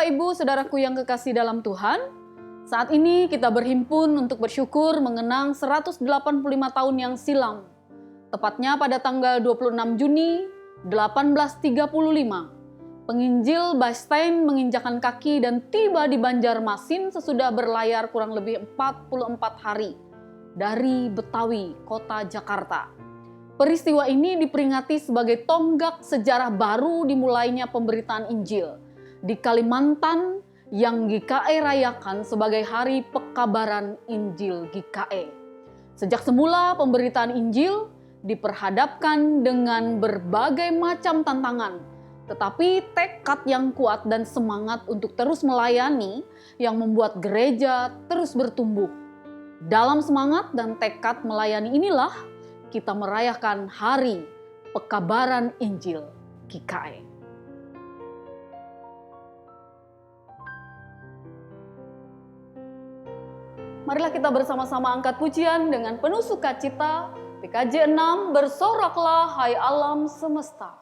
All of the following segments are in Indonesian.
Bapak Ibu, Saudaraku yang kekasih dalam Tuhan, saat ini kita berhimpun untuk bersyukur mengenang 185 tahun yang silam. Tepatnya pada tanggal 26 Juni 1835, penginjil Bastein menginjakan kaki dan tiba di Banjarmasin sesudah berlayar kurang lebih 44 hari dari Betawi, kota Jakarta. Peristiwa ini diperingati sebagai tonggak sejarah baru dimulainya pemberitaan Injil di Kalimantan yang GKE rayakan sebagai Hari Pekabaran Injil GKE. Sejak semula pemberitaan Injil diperhadapkan dengan berbagai macam tantangan, tetapi tekad yang kuat dan semangat untuk terus melayani yang membuat gereja terus bertumbuh. Dalam semangat dan tekad melayani inilah kita merayakan Hari Pekabaran Injil GKE. Marilah kita bersama-sama angkat pujian dengan penuh sukacita. PKJ 6, bersoraklah hai alam semesta.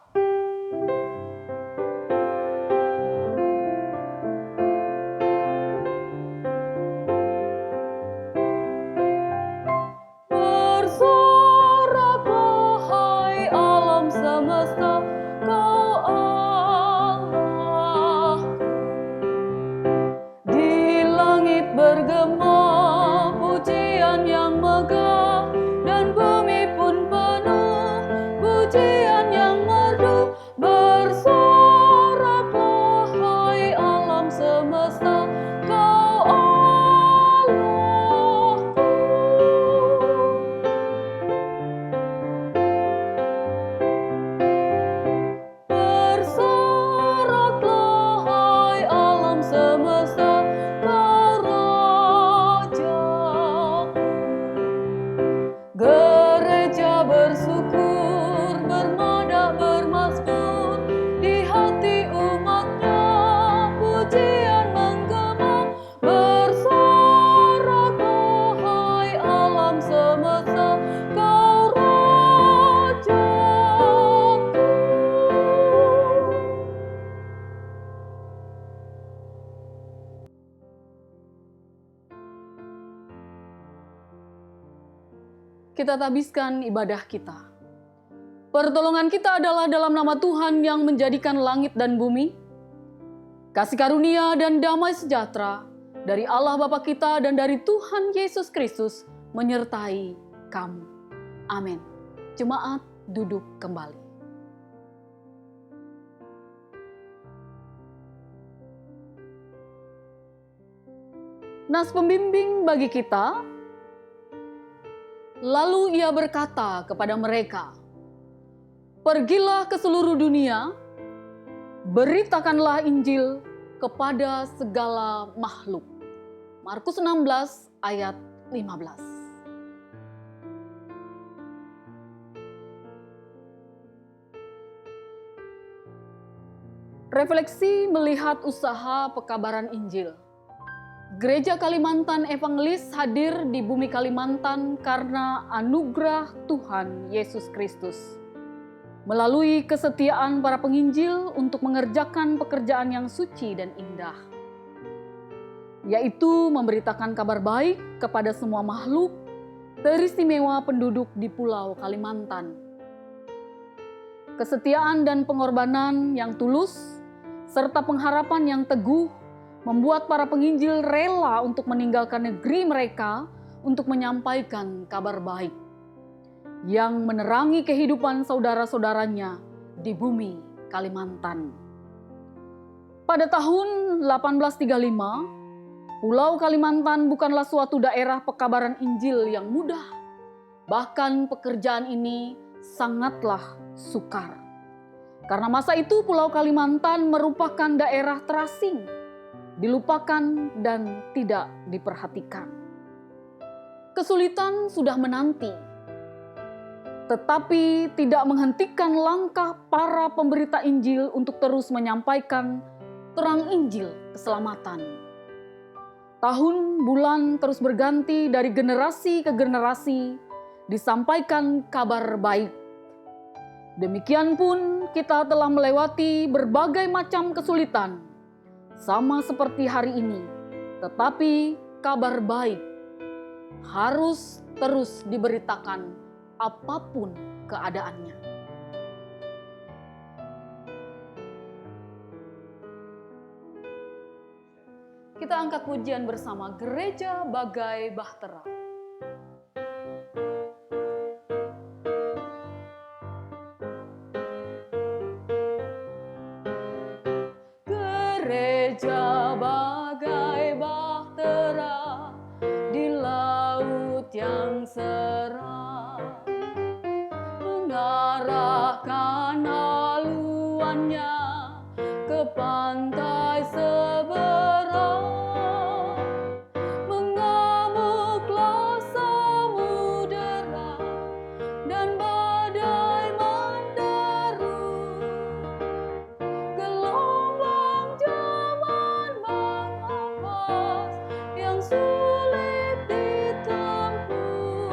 Bersoraklah hai alam semesta, Kau Allah. Di langit bergema pujian yang megah, dan bumi pun penuh pujian yang merdu. Bersoraklah hai alam semesta, Kau Allahku. Bersoraklah hai alam semesta, Kau Rajaku. Gereja bersyukur, bermadak bermazmur, di hati umatnya pujian menggema. Bersoraklah hai alam semesta, Kau Rajaku. Kita tabiskan ibadah kita. Pertolongan kita adalah dalam nama Tuhan yang menjadikan langit dan bumi. Kasih karunia dan damai sejahtera dari Allah Bapa kita dan dari Tuhan Yesus Kristus menyertai kamu. Amin. Jemaat duduk kembali. Nas pembimbing bagi kita. Lalu ia berkata kepada mereka, "Pergilah ke seluruh dunia, beritakanlah Injil kepada segala makhluk." Markus 16 ayat 15. Refleksi melihat usaha pekabaran Injil. Gereja Kalimantan Evangelis hadir di bumi Kalimantan karena anugerah Tuhan Yesus Kristus. Melalui kesetiaan para penginjil untuk mengerjakan pekerjaan yang suci dan indah, yaitu memberitakan kabar baik kepada semua makhluk, teristimewa penduduk di Pulau Kalimantan. Kesetiaan dan pengorbanan yang tulus, serta pengharapan yang teguh membuat para penginjil rela untuk meninggalkan negeri mereka untuk menyampaikan kabar baik yang menerangi kehidupan saudara-saudaranya di bumi Kalimantan. Pada tahun 1835, Pulau Kalimantan bukanlah suatu daerah pekabaran Injil yang mudah. Bahkan pekerjaan ini sangatlah sukar. Karena masa itu Pulau Kalimantan merupakan daerah terasing, dilupakan dan tidak diperhatikan. Kesulitan sudah menanti, tetapi tidak menghentikan langkah para pemberita Injil untuk terus menyampaikan terang Injil keselamatan. Tahun bulan terus berganti, dari generasi ke generasi disampaikan kabar baik. Demikian pun kita telah melewati berbagai macam kesulitan, sama seperti hari ini, tetapi kabar baik harus terus diberitakan apapun keadaannya. Kita angkat pujian bersama Gereja Bagai Bahtera. Gereja bagai bahtera di laut yang cerah, mengarahkan haluannya ke pantai seberang. Mengamuklah samudera dan badai menderu, gelombang zaman menghempas yang sulit ditempuh.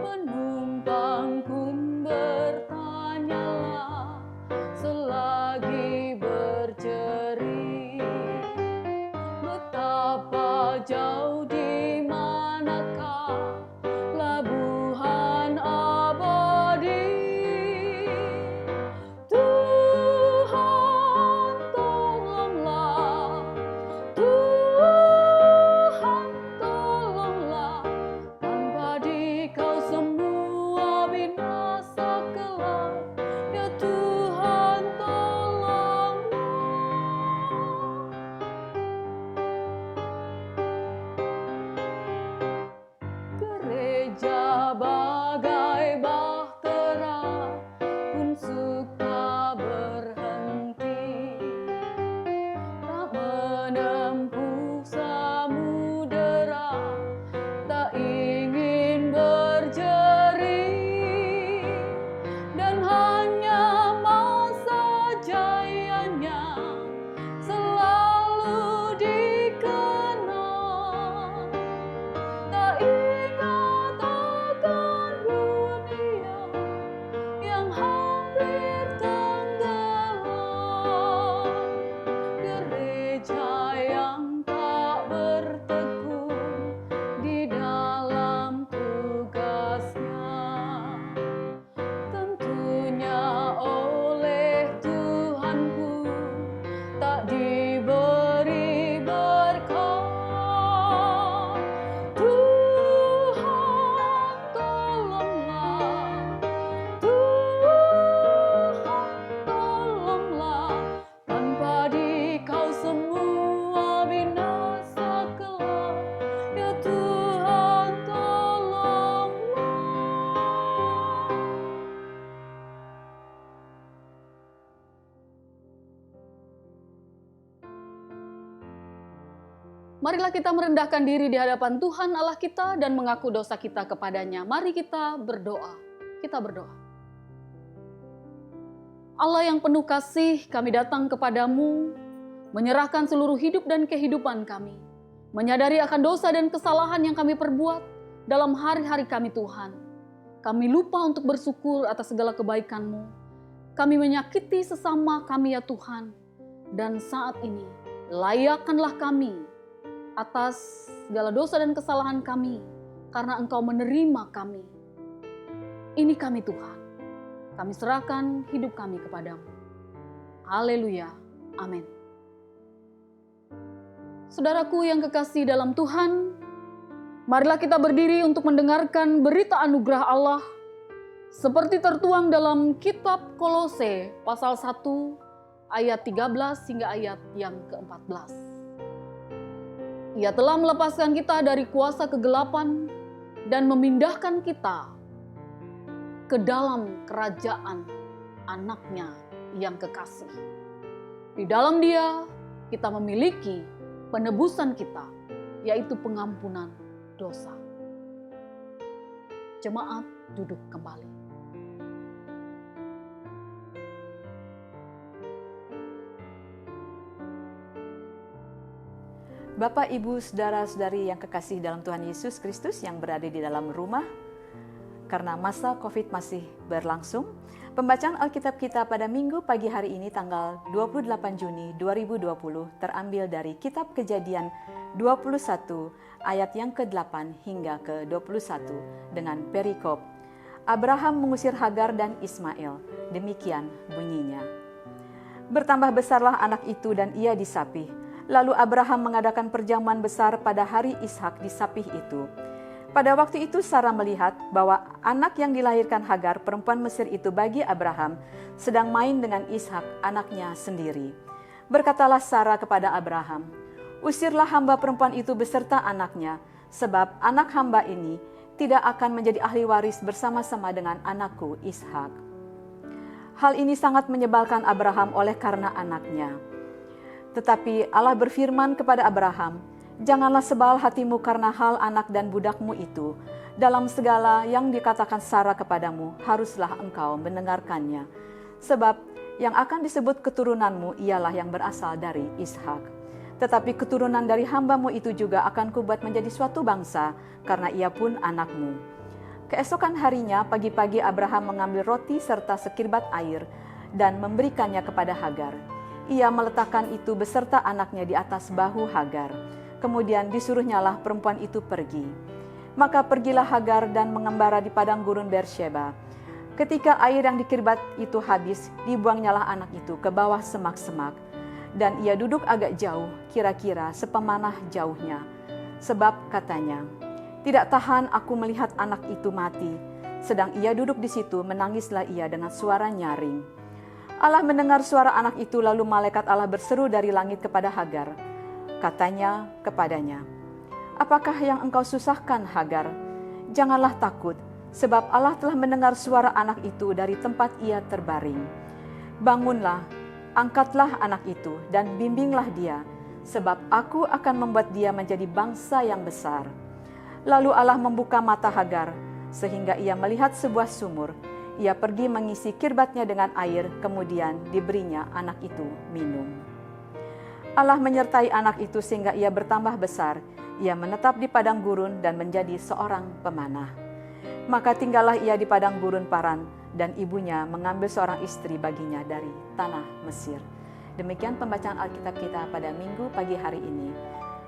Penumpang pun bertanyalah selagi bercerih, betapa jauh di manakah labuhan abadi. Tuhan tolonglah, Tuhan tolonglah, tanpa Dikau semua binasa kelak. Ya Tuhan tolonglah. Gereja bagai bahtera pun suka berhenti, tak menempuh samudera, tak ingin berjerih, dan hanya masa jayanya selalu dikenang. Tak ingat akan dunia yang hampir tenggelam. Gereja yang tak bertekun di dalam tugasnya, tentunya oleh Tuhan pun tak diberi berkat. Tuhan tolonglah, Tuhan tolonglah, tanpa Dikau semua binasa kelak. Ya Tuhan tolonglah. Marilah kita merendahkan diri di hadapan Tuhan Allah kita dan mengaku dosa kita kepadanya. Mari kita berdoa. Kita berdoa. Allah yang penuh kasih, kami datang kepadamu, menyerahkan seluruh hidup dan kehidupan kami. Menyadari akan dosa dan kesalahan yang kami perbuat dalam hari-hari kami Tuhan. Kami lupa untuk bersyukur atas segala kebaikan-Mu. Kami menyakiti sesama kami ya Tuhan. Dan saat ini, layakkanlah kami atas segala dosa dan kesalahan kami, karena Engkau menerima kami. Ini kami Tuhan, kami serahkan hidup kami kepadamu. Haleluya, amin. Saudaraku yang kekasih dalam Tuhan, marilah kita berdiri untuk mendengarkan berita anugerah Allah, seperti tertuang dalam kitab Kolose pasal 1 ayat 13 hingga ayat yang ke-14. Ia telah melepaskan kita dari kuasa kegelapan dan memindahkan kita ke dalam kerajaan Anak-Nya yang kekasih. Di dalam Dia kita memiliki penebusan kita, yaitu pengampunan dosa. Jemaat duduk kembali. Bapak, Ibu, Saudara-saudari yang kekasih dalam Tuhan Yesus Kristus yang berada di dalam rumah, karena masa COVID masih berlangsung, pembacaan Alkitab kita pada Minggu pagi hari ini tanggal 28 Juni 2020 terambil dari Kitab Kejadian 21 ayat yang ke-8 hingga ke-21 dengan perikop Abraham mengusir Hagar dan Ismail. Demikian bunyinya. Bertambah besarlah anak itu dan ia disapih. Lalu Abraham mengadakan perjamuan besar pada hari Ishak disapih itu. Pada waktu itu Sarah melihat bahwa anak yang dilahirkan Hagar perempuan Mesir itu bagi Abraham sedang main dengan Ishak anaknya sendiri. Berkatalah Sarah kepada Abraham, "Usirlah hamba perempuan itu beserta anaknya, sebab anak hamba ini tidak akan menjadi ahli waris bersama-sama dengan anakku Ishak." Hal ini sangat menyebalkan Abraham oleh karena anaknya. Tetapi Allah berfirman kepada Abraham, "Janganlah sebal hatimu karena hal anak dan budakmu itu. Dalam segala yang dikatakan Sarah kepadamu, haruslah engkau mendengarkannya. Sebab yang akan disebut keturunanmu ialah yang berasal dari Ishak. Tetapi keturunan dari hambamu itu juga akan kubuat menjadi suatu bangsa, karena ia pun anakmu." Keesokan harinya, pagi-pagi Abraham mengambil roti serta sekirbat air dan memberikannya kepada Hagar. Ia meletakkan itu beserta anaknya di atas bahu Hagar. Kemudian disuruhnyalah perempuan itu pergi. Maka pergilah Hagar dan mengembara di padang gurun Beersheba. Ketika air yang dikirbat itu habis, dibuangnyalah anak itu ke bawah semak-semak. Dan ia duduk agak jauh, kira-kira sepemanah jauhnya. Sebab katanya, "Tidak tahan aku melihat anak itu mati." Sedang ia duduk di situ, menangislah ia dengan suara nyaring. Allah mendengar suara anak itu, lalu malaikat Allah berseru dari langit kepada Hagar. Katanya kepadanya, "Apakah yang engkau susahkan, Hagar? Janganlah takut, sebab Allah telah mendengar suara anak itu dari tempat ia terbaring. Bangunlah, angkatlah anak itu dan bimbinglah dia, sebab aku akan membuat dia menjadi bangsa yang besar." Lalu Allah membuka mata Hagar, sehingga ia melihat sebuah sumur. Ia pergi mengisi kirbatnya dengan air, kemudian diberinya anak itu minum. Allah menyertai anak itu sehingga ia bertambah besar. Ia menetap di padang gurun dan menjadi seorang pemanah. Maka tinggallah ia di padang gurun Paran, dan ibunya mengambil seorang istri baginya dari tanah Mesir. Demikian pembacaan Alkitab kita pada Minggu pagi hari ini.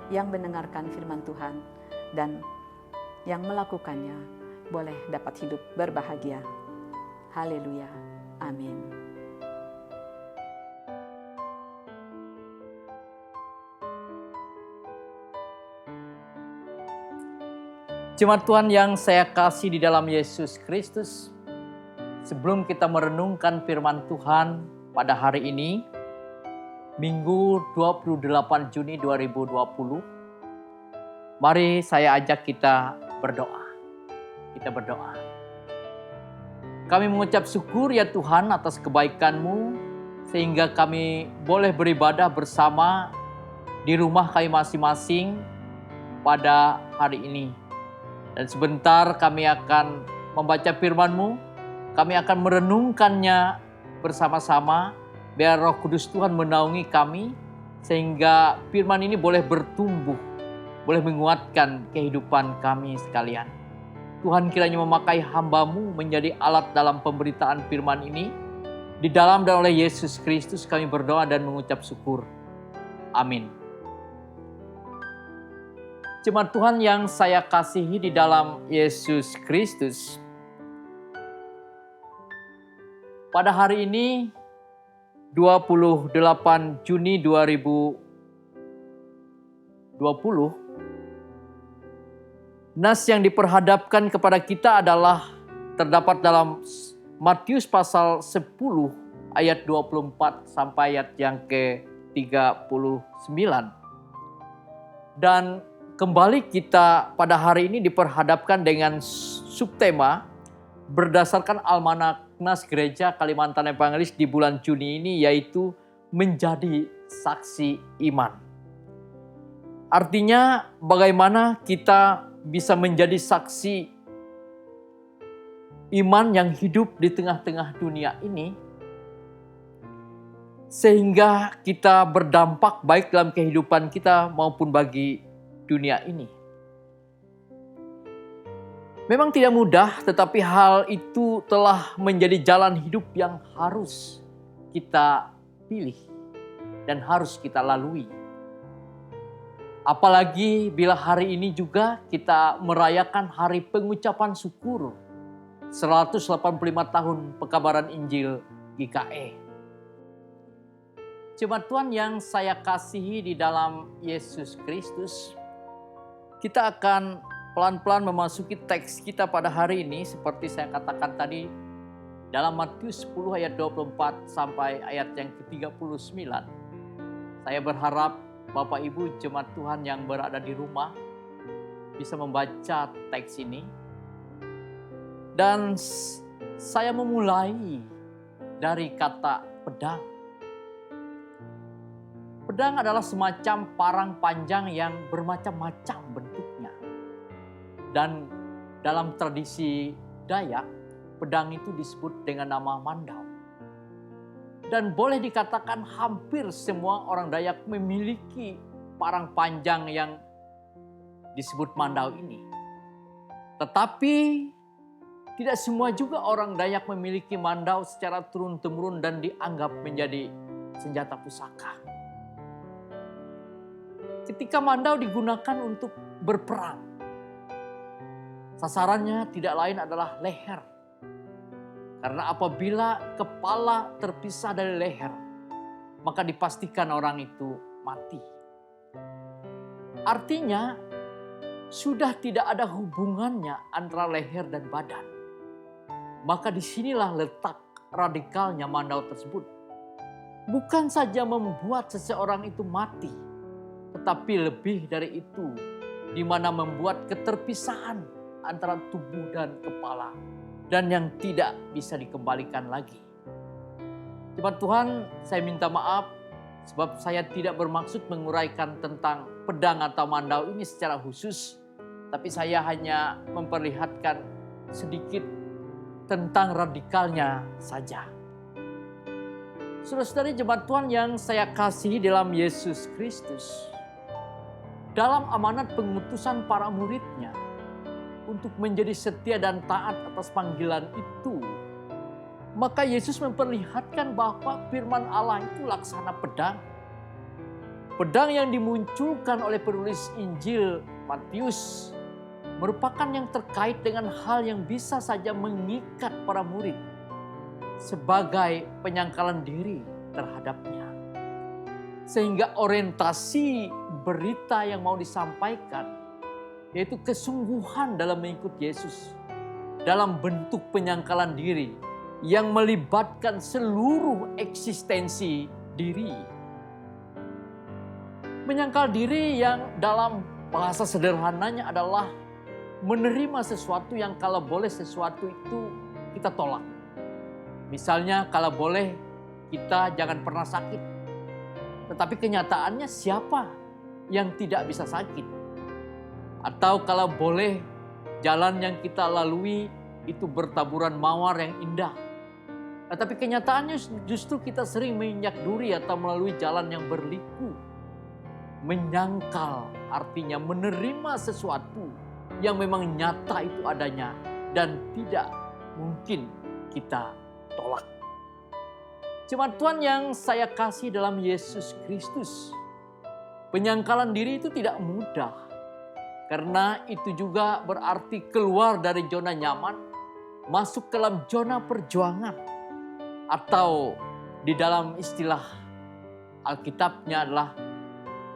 Yang mendengarkan firman Tuhan dan yang melakukannya boleh dapat hidup berbahagia. Haleluya. Amin. Jemaat Tuhan yang saya kasih di dalam Yesus Kristus, sebelum kita merenungkan firman Tuhan pada hari ini, Minggu 28 Juni 2020, mari saya ajak kita berdoa. Kita berdoa. Kami mengucap syukur ya Tuhan atas kebaikan-Mu, sehingga kami boleh beribadah bersama di rumah kami masing-masing pada hari ini. Dan sebentar kami akan membaca firman-Mu, kami akan merenungkannya bersama-sama, biar Roh Kudus Tuhan menaungi kami, sehingga firman ini boleh bertumbuh, boleh menguatkan kehidupan kami sekalian. Tuhan kiranya memakai hamba-Mu menjadi alat dalam pemberitaan firman ini. Di dalam dan oleh Yesus Kristus kami berdoa dan mengucap syukur. Amin. Jemaat Tuhan yang saya kasihi di dalam Yesus Kristus, pada hari ini 28 Juni 2020, nas yang diperhadapkan kepada kita adalah terdapat dalam Matius pasal 10 ayat 24 sampai ayat yang ke-39. Dan kembali kita pada hari ini diperhadapkan dengan subtema berdasarkan Almanak Nas Gereja Kalimantan Evangelis di bulan Juni ini, yaitu menjadi saksi iman. Artinya bagaimana kita bisa menjadi saksi iman yang hidup di tengah-tengah dunia ini, sehingga kita berdampak baik dalam kehidupan kita maupun bagi dunia ini. Memang tidak mudah, tetapi hal itu telah menjadi jalan hidup yang harus kita pilih dan harus kita lalui. Apalagi bila hari ini juga kita merayakan hari pengucapan syukur 185 tahun pekabaran Injil GKE. Jemaat Tuhan yang saya kasihi di dalam Yesus Kristus, kita akan pelan-pelan memasuki teks kita pada hari ini seperti saya katakan tadi dalam Matius 10 ayat 24 sampai ayat yang ke-39. Saya berharap Bapak Ibu jemaat Tuhan yang berada di rumah bisa membaca teks ini. Dan saya memulai dari kata pedang. Pedang adalah semacam parang panjang yang bermacam-macam bentuknya. Dan dalam tradisi Dayak, pedang itu disebut dengan nama mandau. Dan boleh dikatakan hampir semua orang Dayak memiliki parang panjang yang disebut mandau ini. Tetapi tidak semua juga orang Dayak memiliki mandau secara turun-temurun dan dianggap menjadi senjata pusaka. Ketika mandau digunakan untuk berperang, sasarannya tidak lain adalah leher. Karena apabila kepala terpisah dari leher, maka dipastikan orang itu mati. Artinya, sudah tidak ada hubungannya antara leher dan badan. Maka disinilah letak radikalnya mandau tersebut. Bukan saja membuat seseorang itu mati, tetapi lebih dari itu, di mana membuat keterpisahan antara tubuh dan kepala, dan yang tidak bisa dikembalikan lagi. Jemaat Tuhan, saya minta maaf sebab saya tidak bermaksud menguraikan tentang pedang atau mandau ini secara khusus, tapi saya hanya memperlihatkan sedikit tentang radikalnya saja. Saudara-saudari jemaat Tuhan yang saya kasihi dalam Yesus Kristus, dalam amanat pengutusan para murid-Nya untuk menjadi setia dan taat atas panggilan itu, maka Yesus memperlihatkan bahwa firman Allah itu laksana pedang. Pedang yang dimunculkan oleh penulis Injil Matius merupakan yang terkait dengan hal yang bisa saja mengikat para murid sebagai penyangkalan diri terhadapnya. Sehingga orientasi berita yang mau disampaikan yaitu kesungguhan dalam mengikut Yesus dalam bentuk penyangkalan diri yang melibatkan seluruh eksistensi diri. Menyangkal diri yang dalam bahasa sederhananya adalah menerima sesuatu yang kalau boleh sesuatu itu kita tolak. Misalnya kalau boleh kita jangan pernah sakit. Tetapi kenyataannya siapa yang tidak bisa sakit? Atau kalau boleh jalan yang kita lalui itu bertaburan mawar yang indah. Tetapi kenyataannya justru kita sering menginjak duri atau melalui jalan yang berliku. Menyangkal artinya menerima sesuatu yang memang nyata itu adanya dan tidak mungkin kita tolak. Jemaat Tuhan yang saya kasih dalam Yesus Kristus, penyangkalan diri itu tidak mudah. Karena itu juga berarti keluar dari zona nyaman, masuk ke dalam zona perjuangan. Atau di dalam istilah Alkitabnya adalah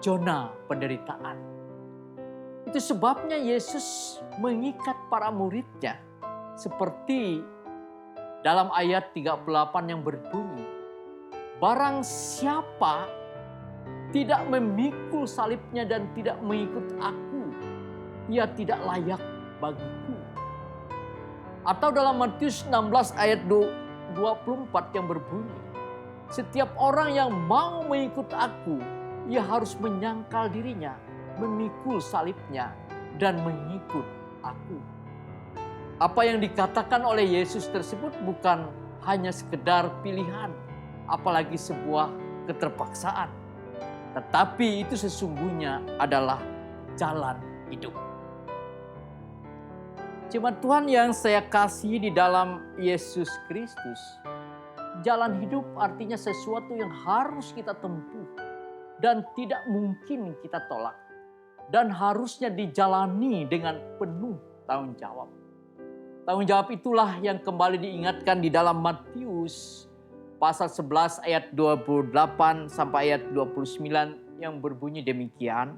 zona penderitaan. Itu sebabnya Yesus mengikat para murid-Nya. Seperti dalam ayat 38 yang berbunyi, barang siapa tidak memikul salibnya dan tidak mengikut aku, ia tidak layak bagiku. Atau dalam Matius 16 ayat 24 yang berbunyi, setiap orang yang mau mengikut aku, ia harus menyangkal dirinya, memikul salibnya, dan mengikut aku. Apa yang dikatakan oleh Yesus tersebut bukan hanya sekedar pilihan, apalagi sebuah keterpaksaan. Tetapi itu sesungguhnya adalah jalan hidup. Jemaat Tuhan yang saya kasih di dalam Yesus Kristus, jalan hidup artinya sesuatu yang harus kita tempuh dan tidak mungkin kita tolak. Dan harusnya dijalani dengan penuh tanggung jawab. Tanggung jawab itulah yang kembali diingatkan di dalam Matius pasal 11 ayat 28 sampai ayat 29 yang berbunyi demikian.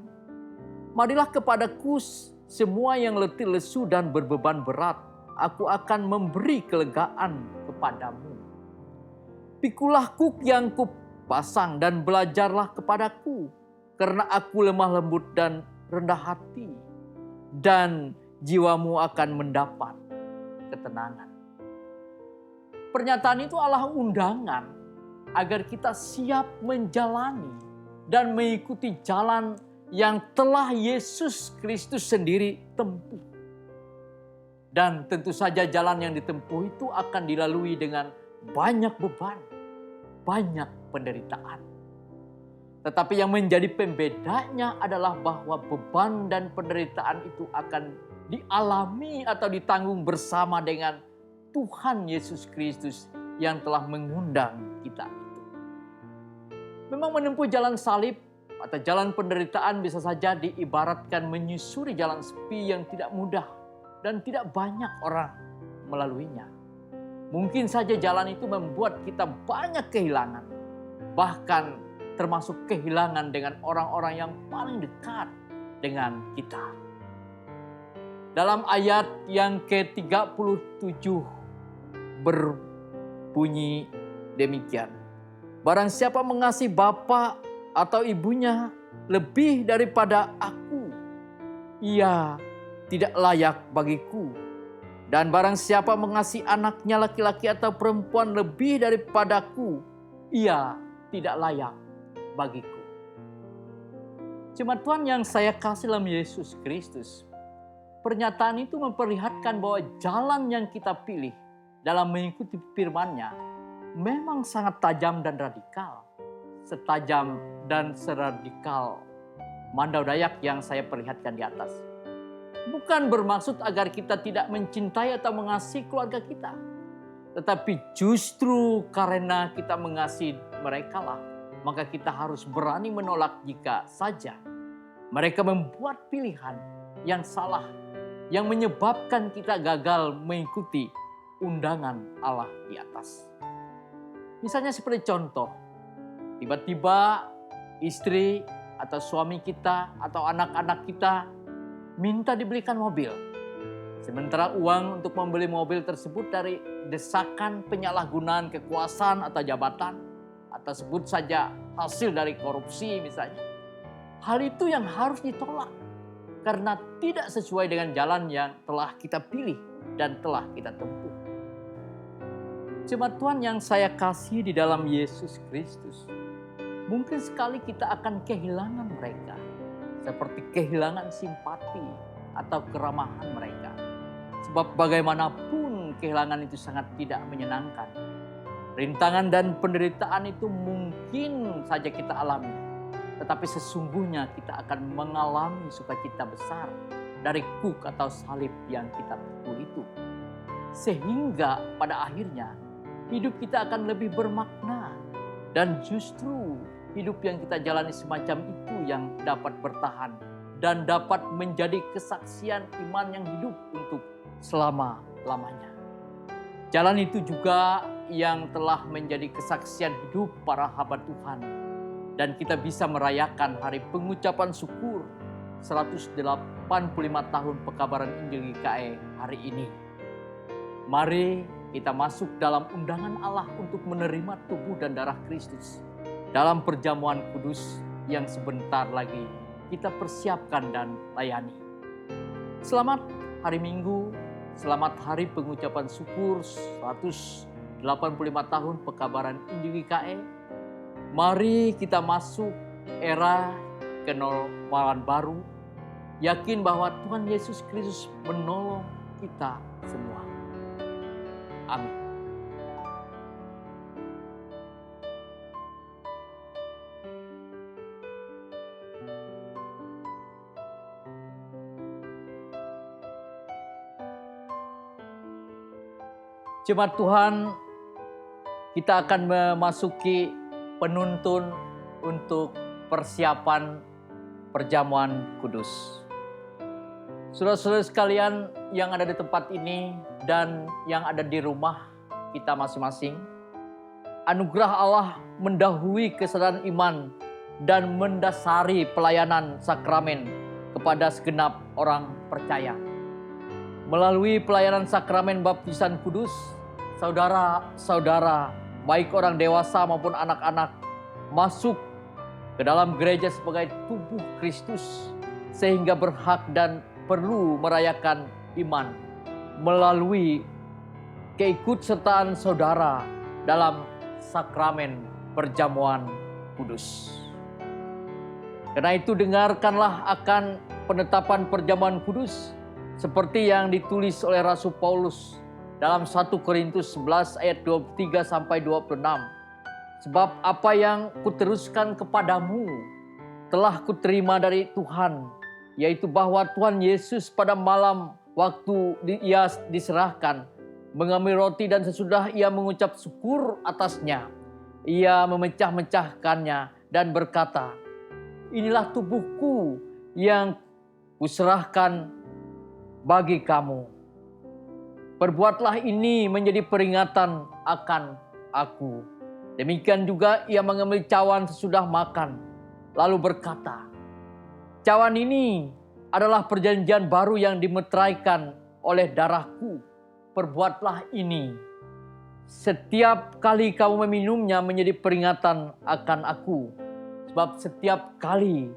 Marilah kepadaku semua yang letih lesu dan berbeban berat, aku akan memberi kelegaan kepadamu. Pikulah kuk yang kupasang dan belajarlah kepadaku, karena aku lemah lembut dan rendah hati, dan jiwamu akan mendapat ketenangan. Pernyataan itu adalah undangan agar kita siap menjalani dan mengikuti jalan yang telah Yesus Kristus sendiri tempuh. Dan tentu saja jalan yang ditempuh itu akan dilalui dengan banyak beban, banyak penderitaan. Tetapi yang menjadi pembedanya adalah bahwa beban dan penderitaan itu akan dialami atau ditanggung bersama dengan Tuhan Yesus Kristus yang telah mengundang kita itu. Memang menempuh jalan salib atau jalan penderitaan bisa saja diibaratkan menyusuri jalan sepi yang tidak mudah dan tidak banyak orang melaluinya. Mungkin saja jalan itu membuat kita banyak kehilangan, bahkan termasuk kehilangan dengan orang-orang yang paling dekat dengan kita. Dalam ayat yang ke-37 berbunyi demikian. Barang siapa mengasihi bapa atau ibunya lebih daripada aku, ia tidak layak bagiku. Dan barang siapa mengasihi anaknya laki-laki atau perempuan lebih daripadaku, ia tidak layak bagiku. Jemaat Tuhan yang saya kasih dalam Yesus Kristus, pernyataan itu memperlihatkan bahwa jalan yang kita pilih dalam mengikuti firman-Nya memang sangat tajam dan radikal. Setajam dan seradikal Mandau Dayak yang saya perlihatkan di atas. Bukan bermaksud agar kita tidak mencintai atau mengasihi keluarga kita. Tetapi justru karena kita mengasihi mereka lah, maka kita harus berani menolak jika saja mereka membuat pilihan yang salah, yang menyebabkan kita gagal mengikuti undangan Allah di atas. Misalnya seperti contoh, tiba-tiba istri atau suami kita atau anak-anak kita minta dibelikan mobil. Sementara uang untuk membeli mobil tersebut dari desakan penyalahgunaan kekuasaan atau jabatan, atau sebut saja hasil dari korupsi misalnya. Hal itu yang harus ditolak karena tidak sesuai dengan jalan yang telah kita pilih dan telah kita tempuh. Jemaat Tuhan yang saya kasih di dalam Yesus Kristus, mungkin sekali kita akan kehilangan mereka, seperti kehilangan simpati atau keramahan mereka. Sebab bagaimanapun kehilangan itu sangat tidak menyenangkan. Rintangan dan penderitaan itu mungkin saja kita alami, tetapi sesungguhnya kita akan mengalami sukacita besar dari kuk atau salib yang kita pikul itu. Sehingga pada akhirnya hidup kita akan lebih bermakna, dan justru hidup yang kita jalani semacam itu yang dapat bertahan dan dapat menjadi kesaksian iman yang hidup untuk selama-lamanya. Jalan itu juga yang telah menjadi kesaksian hidup para hamba Tuhan, dan kita bisa merayakan hari pengucapan syukur 185 tahun pekabaran Injil GKI hari ini. Mari kita masuk dalam undangan Allah untuk menerima tubuh dan darah Kristus dalam perjamuan kudus yang sebentar lagi kita persiapkan dan layani. Selamat hari Minggu, selamat hari pengucapan syukur 185 tahun pekabaran Injil GKI. Mari kita masuk era kenormalan baru, yakin bahwa Tuhan Yesus Kristus menolong kita semua. Amin. Jemaat Tuhan, kita akan memasuki penuntun untuk persiapan perjamuan kudus. Saudara-saudara sekalian yang ada di tempat ini dan yang ada di rumah kita masing-masing, anugerah Allah mendahului kesadaran iman dan mendasari pelayanan sakramen kepada segenap orang percaya. Melalui pelayanan sakramen baptisan kudus, saudara-saudara, baik orang dewasa maupun anak-anak, masuk ke dalam gereja sebagai tubuh Kristus, sehingga berhak dan perlu merayakan iman melalui keikutsertaan saudara dalam sakramen perjamuan kudus. Karena itu dengarkanlah akan penetapan perjamuan kudus seperti yang ditulis oleh Rasul Paulus dalam 1 Korintus 11 ayat 23 sampai 26. Sebab apa yang kuteruskan kepadamu telah kuterima dari Tuhan, yaitu bahwa Tuhan Yesus pada malam waktu ia diserahkan, mengambil roti dan sesudah ia mengucap syukur atasnya, ia memecah-mecahkannya dan berkata, "Inilah tubuhku yang kuserahkan bagi kamu. Perbuatlah ini menjadi peringatan akan aku." Demikian juga ia mengambil cawan sesudah makan, lalu berkata, "Cawan ini adalah perjanjian baru yang dimeteraikan oleh darahku. Perbuatlah ini setiap kali kamu meminumnya menjadi peringatan akan aku. Sebab setiap kali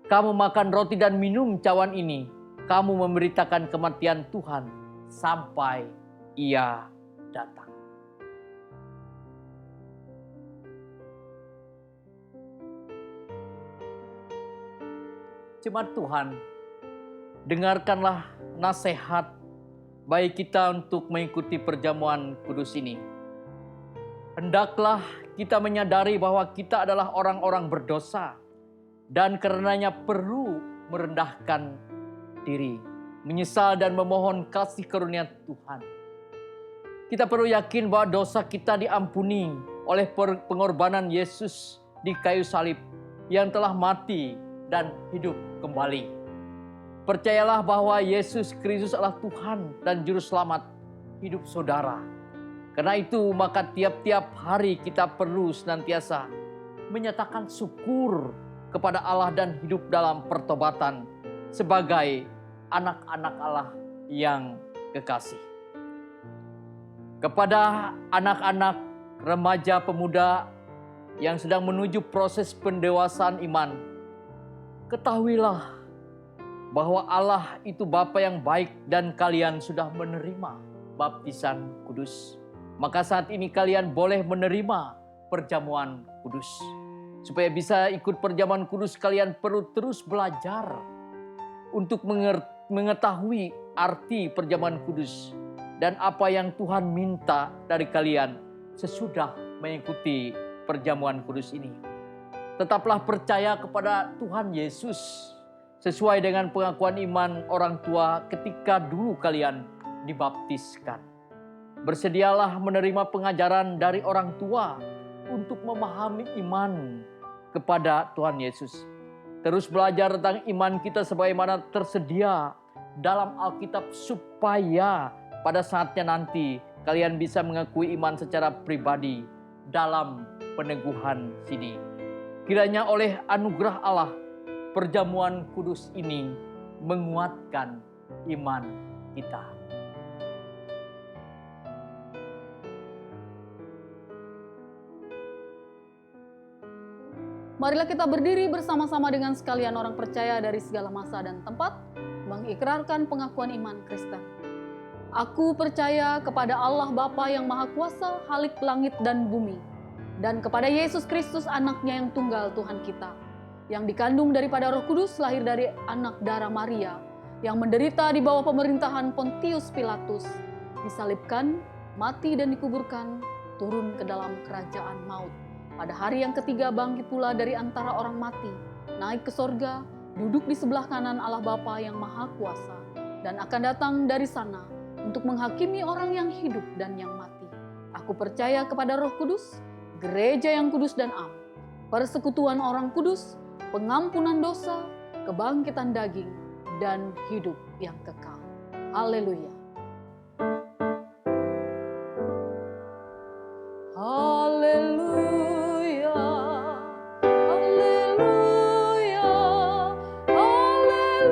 kamu makan roti dan minum cawan ini, kamu memberitakan kematian Tuhan sampai ia datang." Jemaat Tuhan, dengarkanlah nasihat baik kita untuk mengikuti perjamuan kudus ini. Hendaklah kita menyadari bahwa kita adalah orang-orang berdosa dan karenanya perlu merendahkan diri, menyesal dan memohon kasih karunia Tuhan. Kita perlu yakin bahwa dosa kita diampuni oleh pengorbanan Yesus di kayu salib yang telah mati dan hidup kembali. Percayalah bahwa Yesus Kristus adalah Tuhan dan Juru Selamat hidup saudara. Karena itu maka tiap-tiap hari kita perlu senantiasa menyatakan syukur kepada Allah dan hidup dalam pertobatan sebagai anak-anak Allah yang kekasih. Kepada anak-anak, remaja, pemuda yang sedang menuju proses pendewasaan iman, ketahuilah bahwa Allah itu Bapa yang baik dan kalian sudah menerima baptisan kudus. Maka saat ini kalian boleh menerima perjamuan kudus. Supaya bisa ikut perjamuan kudus, kalian perlu terus belajar untuk mengetahui arti perjamuan kudus dan apa yang Tuhan minta dari kalian sesudah mengikuti perjamuan kudus ini. Tetaplah percaya kepada Tuhan Yesus sesuai dengan pengakuan iman orang tua ketika dulu kalian dibaptiskan. Bersedialah menerima pengajaran dari orang tua untuk memahami iman kepada Tuhan Yesus. Terus belajar tentang iman kita sebagaimana tersedia dalam Alkitab supaya pada saatnya nanti kalian bisa mengakui iman secara pribadi dalam peneguhan sini. Kiranya oleh anugerah Allah, perjamuan kudus ini menguatkan iman kita. Marilah kita berdiri bersama-sama dengan sekalian orang percaya dari segala masa dan tempat, mengikrarkan pengakuan iman Kristen. Aku percaya kepada Allah Bapa yang Maha Kuasa, Khalik langit dan bumi, dan kepada Yesus Kristus anaknya yang tunggal Tuhan kita, yang dikandung daripada Roh Kudus, lahir dari anak darah Maria, yang menderita di bawah pemerintahan Pontius Pilatus, disalibkan, mati dan dikuburkan, turun ke dalam kerajaan maut. Pada hari yang ketiga bangkit pula dari antara orang mati, naik ke sorga, duduk di sebelah kanan Allah Bapa yang Maha Kuasa, dan akan datang dari sana untuk menghakimi orang yang hidup dan yang mati. Aku percaya kepada Roh Kudus, gereja yang kudus dan am, persekutuan orang kudus, pengampunan dosa, kebangkitan daging, dan hidup yang kekal. Haleluya. Haleluya. Haleluya. Haleluya.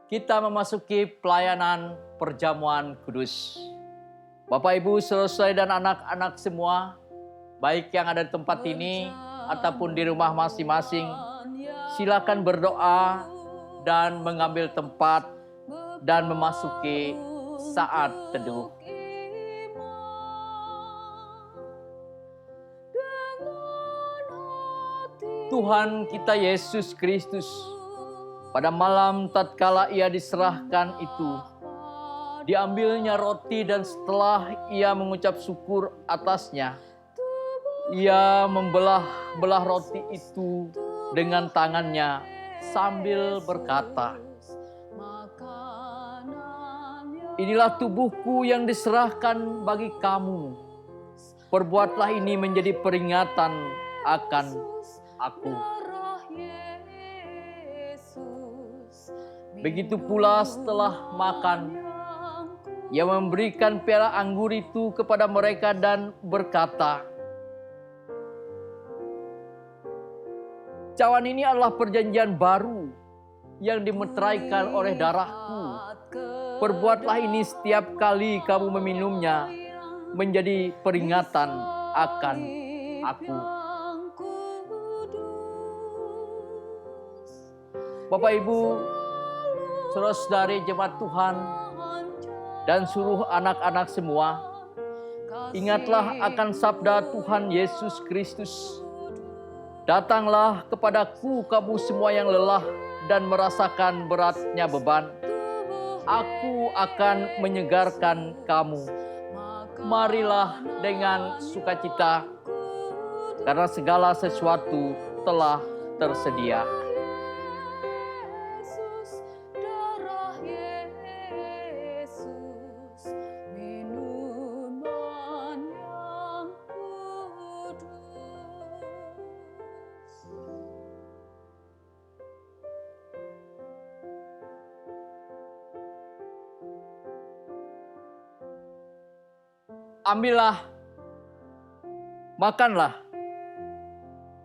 Kita memasuki pelayanan perjamuan kudus. Bapak, Ibu, saudara dan anak-anak semua, baik yang ada di tempat ini ataupun di rumah masing-masing, silakan berdoa dan mengambil tempat dan memasuki saat teduh. Tuhan kita Yesus Kristus, pada malam tatkala ia diserahkan itu, diambilnya roti dan setelah ia mengucap syukur atasnya, ia membelah roti itu dengan tangannya sambil berkata, "Inilah tubuhku yang diserahkan bagi kamu. Perbuatlah ini menjadi peringatan akan aku." Begitu pula setelah makan, ia memberikan piala anggur itu kepada mereka dan berkata, "Cawan ini adalah perjanjian baru yang dimeteraikan oleh darahku. Perbuatlah ini setiap kali kamu meminumnya menjadi peringatan akan aku." Bapak, Ibu, saudara-saudari jemaat Tuhan, dan seluruh anak-anak semua, ingatlah akan sabda Tuhan Yesus Kristus. "Datanglah kepadaku kamu semua yang lelah dan merasakan beratnya beban. Aku akan menyegarkan kamu. Marilah dengan sukacita, karena segala sesuatu telah tersedia." Ambillah, makanlah.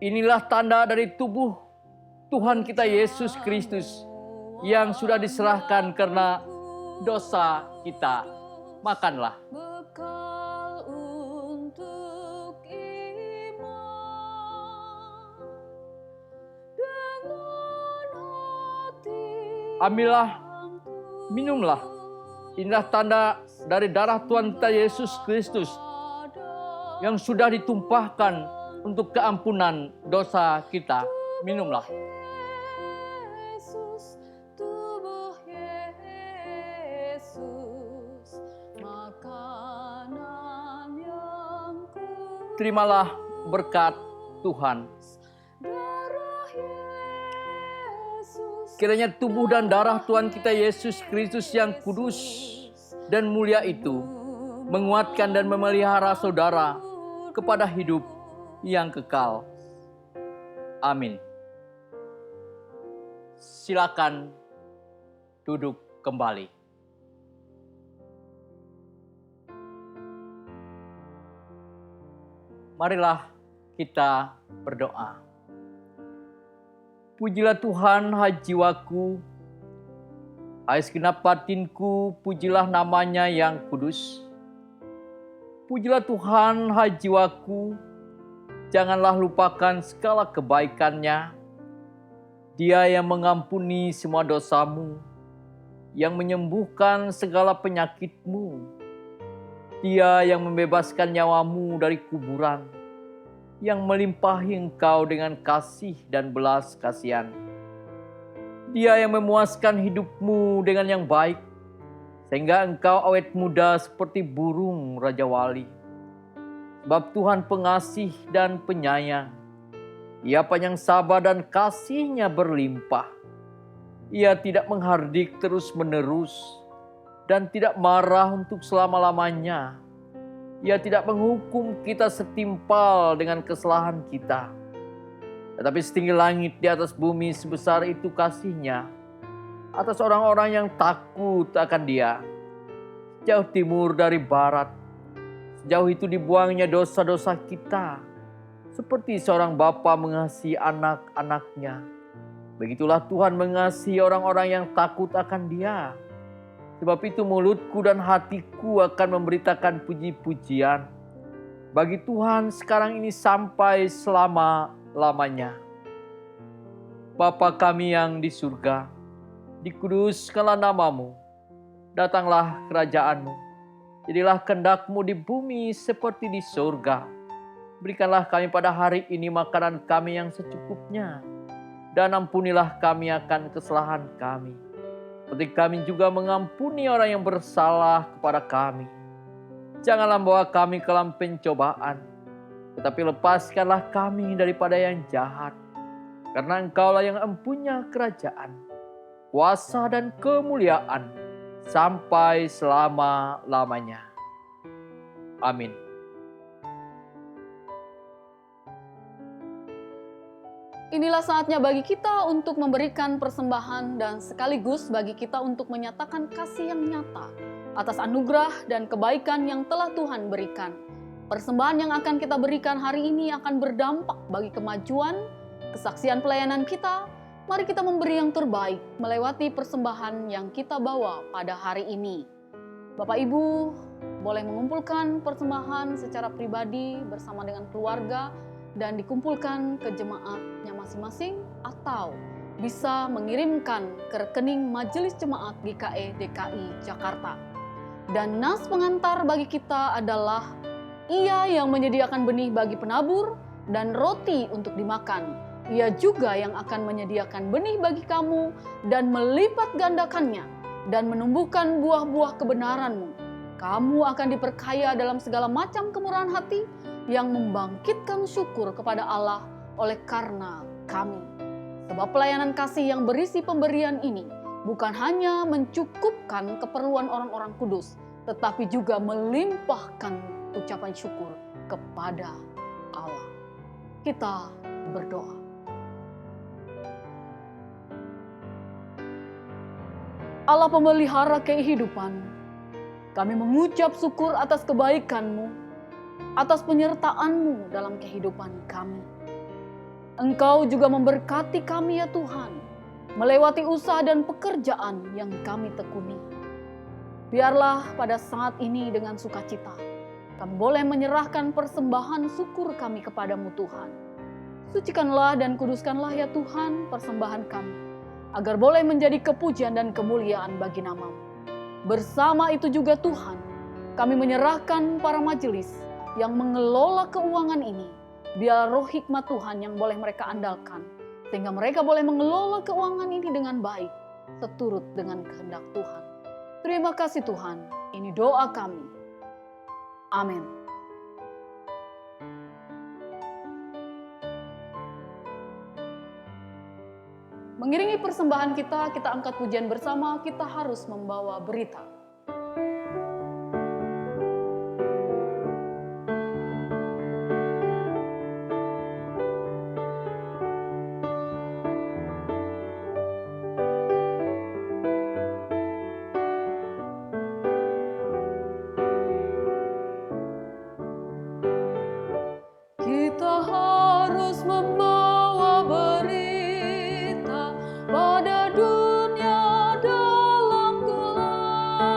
Inilah tanda dari tubuh Tuhan kita Yesus Kristus yang sudah diserahkan karena dosa kita. Makanlah. Bekal untuk iman dengan hati. Ambillah, minumlah. Inilah tanda dari darah Tuhan kita Yesus Kristus yang sudah ditumpahkan untuk keampunan dosa kita. Minumlah. Yesus, tubuh Yesus, makanan yang kudus. Terimalah berkat Tuhan. Darah Yesus, Kiranya tubuh dan darah Tuhan kita Yesus Kristus yang kudus dan mulia itu menguatkan dan memelihara saudara kepada hidup yang kekal. Amin. Silakan duduk kembali. Marilah kita berdoa. Pujilah Tuhan, hai jiwaku, hai segenap batinku, pujilah namanya yang kudus. Pujilah Tuhan, hai jiwaku, janganlah lupakan segala kebaikannya. Dia yang mengampuni semua dosamu, yang menyembuhkan segala penyakitmu. Dia yang membebaskan nyawamu dari kuburan, yang melimpahi engkau dengan kasih dan belas kasihan. Dia yang memuaskan hidupmu dengan yang baik, sehingga engkau awet muda seperti burung Raja Wali. Sebab Tuhan pengasih dan penyayang. Ia panjang sabar dan kasih-Nya berlimpah. Ia tidak menghardik terus-menerus dan tidak marah untuk selama-lamanya. Ia tidak menghukum kita setimpal dengan kesalahan kita. Tetapi setinggi langit di atas bumi sebesar itu kasih-Nya atas orang-orang yang takut akan Dia. Sejauh timur dari barat, sejauh itu dibuangnya dosa-dosa kita. Seperti seorang bapa mengasihi anak-anaknya, begitulah Tuhan mengasihi orang-orang yang takut akan Dia. Sebab itu mulutku dan hatiku akan memberitakan puji-pujian bagi Tuhan sekarang ini sampai selama-lamanya. Bapa kami yang di surga, dikuduskanlah nama-Mu, datanglah kerajaan-Mu, jadilah kehendak-Mu di bumi seperti di surga. Berikanlah kami pada hari ini makanan kami yang secukupnya, dan ampunilah kami akan kesalahan kami, seperti kami juga mengampuni orang yang bersalah kepada kami. Janganlah membawa kami ke dalam pencobaan, tetapi lepaskanlah kami daripada yang jahat. Karena Engkaulah yang empunya kerajaan, kuasa dan kemuliaan sampai selama-lamanya. Amin. Inilah saatnya bagi kita untuk memberikan persembahan dan sekaligus bagi kita untuk menyatakan kasih yang nyata atas anugerah dan kebaikan yang telah Tuhan berikan. Persembahan yang akan kita berikan hari ini akan berdampak bagi kemajuan, kesaksian pelayanan kita. Mari kita memberi yang terbaik melewati persembahan yang kita bawa pada hari ini. Bapak Ibu boleh mengumpulkan persembahan secara pribadi bersama dengan keluarga dan dikumpulkan ke jemaatnya masing-masing, atau bisa mengirimkan ke rekening Majelis Jemaat GKE DKI Jakarta. Dan nas pengantar bagi kita adalah Ia yang menyediakan benih bagi penabur dan roti untuk dimakan. Ia juga yang akan menyediakan benih bagi kamu dan melipat gandakannya dan menumbuhkan buah-buah kebenaranmu. Kamu akan diperkaya dalam segala macam kemurahan hati yang membangkitkan syukur kepada Allah oleh karena kami. Sebab pelayanan kasih yang berisi pemberian ini bukan hanya mencukupkan keperluan orang-orang kudus, tetapi juga melimpahkan ucapan syukur kepada Allah. Kita berdoa. Allah pemelihara kehidupan, kami mengucap syukur atas kebaikan-Mu, atas penyertaan-Mu dalam kehidupan kami. Engkau juga memberkati kami ya Tuhan, melewati usaha dan pekerjaan yang kami tekuni. Biarlah pada saat ini dengan sukacita, kami boleh menyerahkan persembahan syukur kami kepadamu Tuhan. Sucikanlah dan kuduskanlah ya Tuhan persembahan kami, agar boleh menjadi kepujian dan kemuliaan bagi nama-Mu. Bersama itu juga Tuhan, kami menyerahkan para majelis yang mengelola keuangan ini, biar roh hikmat Tuhan yang boleh mereka andalkan, sehingga mereka boleh mengelola keuangan ini dengan baik, seturut dengan kehendak Tuhan. Terima kasih Tuhan, ini doa kami. Amin. Mengiringi persembahan kita angkat pujian bersama, kita harus membawa berita. Kita harus membawa berita pada dunia dalam gelap.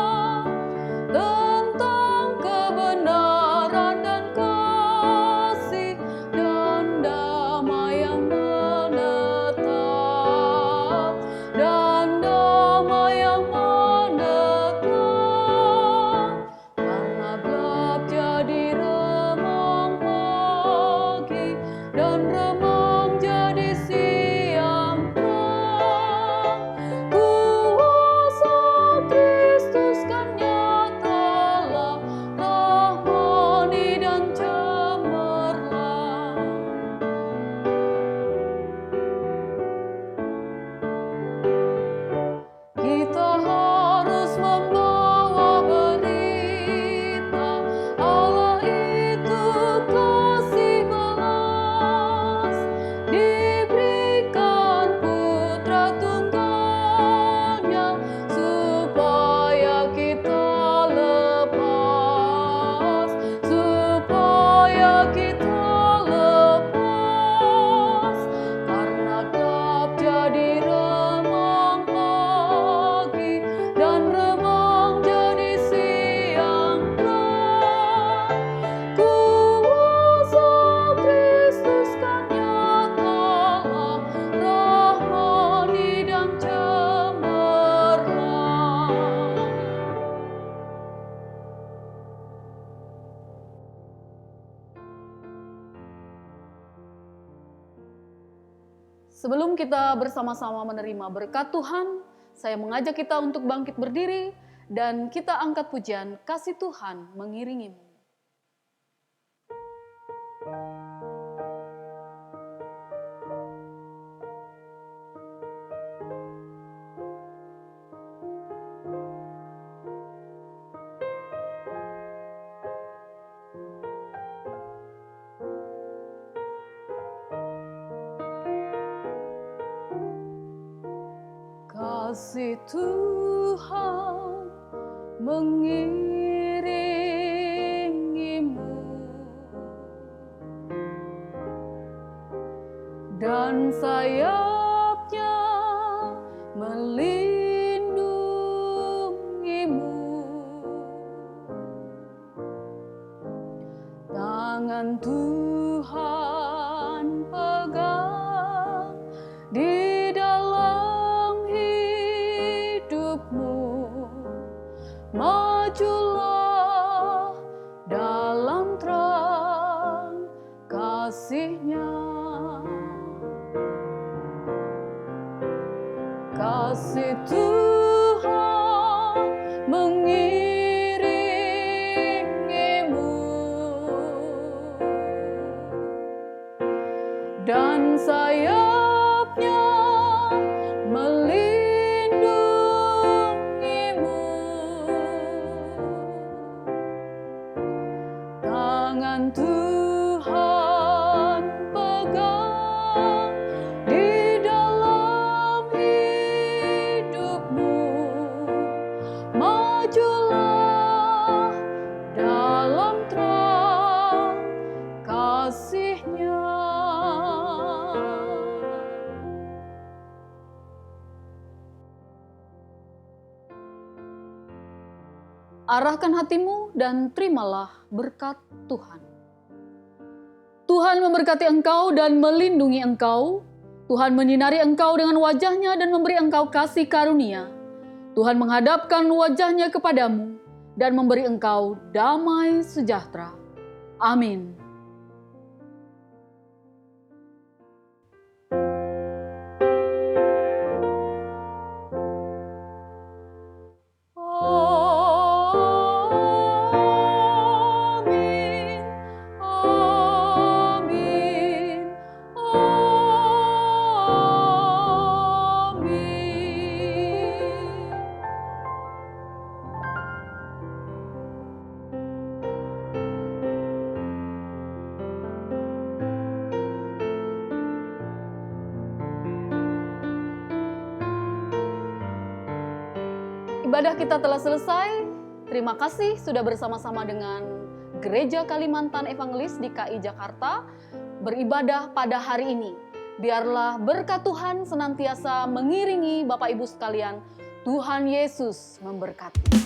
Sebelum kita bersama-sama menerima berkat Tuhan, saya mengajak kita untuk bangkit berdiri dan kita angkat pujian Kasih Tuhan mengiringimu. Kasih Tuhan mengiringimu dan sayapnya melindungimu. Tangan Tuhan pegang di dalam hidupmu. Majulah dalam terang kasih-Nya. Kasih Tuhan mengiringimu dan sayapnya melindungimu. Tangan Tuhan pegang di dalam hidupmu. Majulah dalam terang kasih-Nya. Arahkan hatimu dan terimalah berkat Tuhan. Tuhan memberkati engkau dan melindungi engkau. Tuhan menyinari engkau dengan wajah-Nya dan memberi engkau kasih karunia. Tuhan menghadapkan wajah-Nya kepadamu dan memberi engkau damai sejahtera. Amin. Ibadah kita telah selesai. Terima kasih sudah bersama-sama dengan Gereja Kalimantan Evangelis di KI Jakarta beribadah pada hari ini. Biarlah berkat Tuhan senantiasa mengiringi Bapak Ibu sekalian. Tuhan Yesus memberkati.